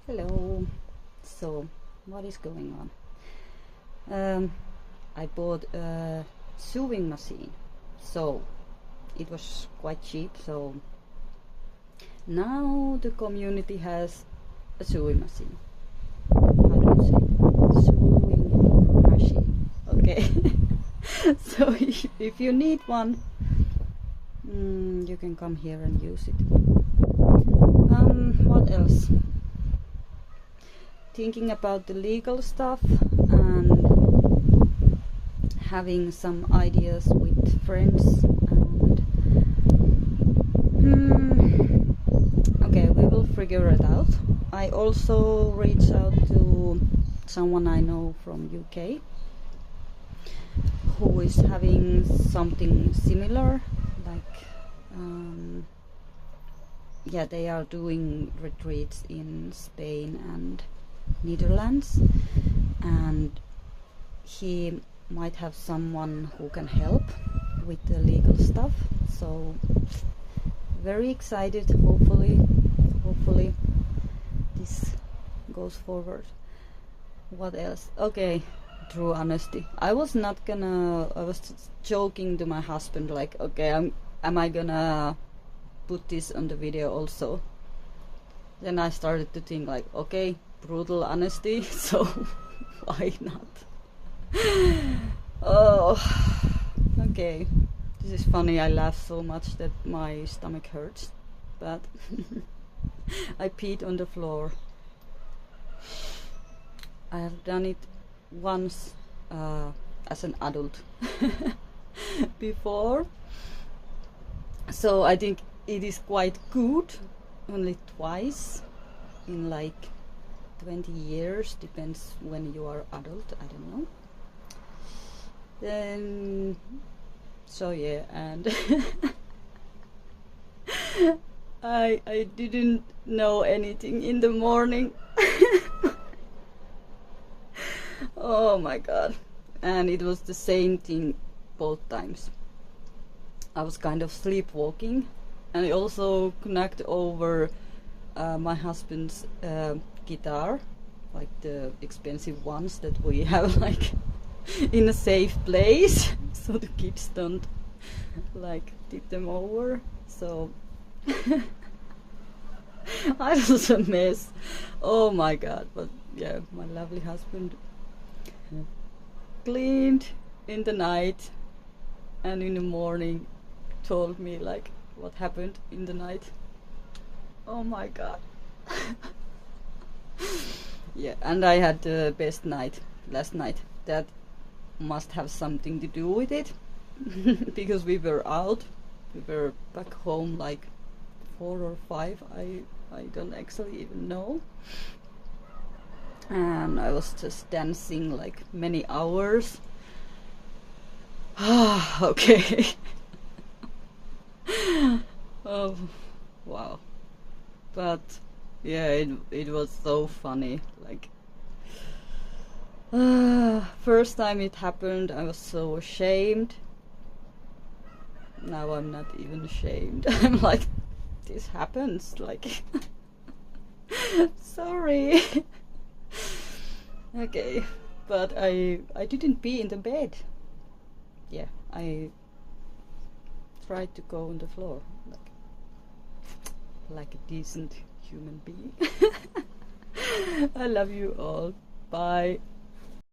Hello. So, what is going on? I bought a sewing machine, so it was quite cheap. So now the community has a sewing machine. How do you say? Sewing machine. Okay. So if you need one, you can come here and use it. What else? Thinking about the legal stuff and having some ideas with friends and okay, we will figure it out. I also reached out to someone I know from UK who is having something similar, like yeah, they are doing retreats in Spain and Netherlands, and he might have someone who can help with the legal stuff. So very excited. Hopefully this goes forward. What else? Okay, true honesty. I was joking to my husband, like, okay, am I gonna put this on the video also? Then I started to think, like, okay, brutal honesty, so why not? Oh, okay. This is funny. I laugh so much that my stomach hurts, but I peed on the floor. I have done it once as an adult before, so I think it is quite good. Only twice in like 20 years, depends when you are adult, I don't know. Then so yeah, and I didn't know anything in the morning. Oh my god. And it was the same thing both times. I was kind of sleepwalking, and I also knocked over my husband's guitar, like the expensive ones that we have like in a safe place, so the kids don't like tip them over. So I was a mess. Oh my god. But yeah, my lovely husband cleaned in the night, and in the morning told me like what happened in the night. Oh my god. Yeah, and I had the best night last night. That must have something to do with it. Because we were out, we were back home like 4 or 5, I don't actually even know, and I was just dancing like many hours. Okay. Oh wow. But yeah, it was so funny, like first time it happened I was so ashamed. Now I'm not even ashamed. I'm like, this happens, like sorry. Okay, but I didn't pee in the bed. Yeah, I tried to go on the floor like a decent human being. I love you all. Bye.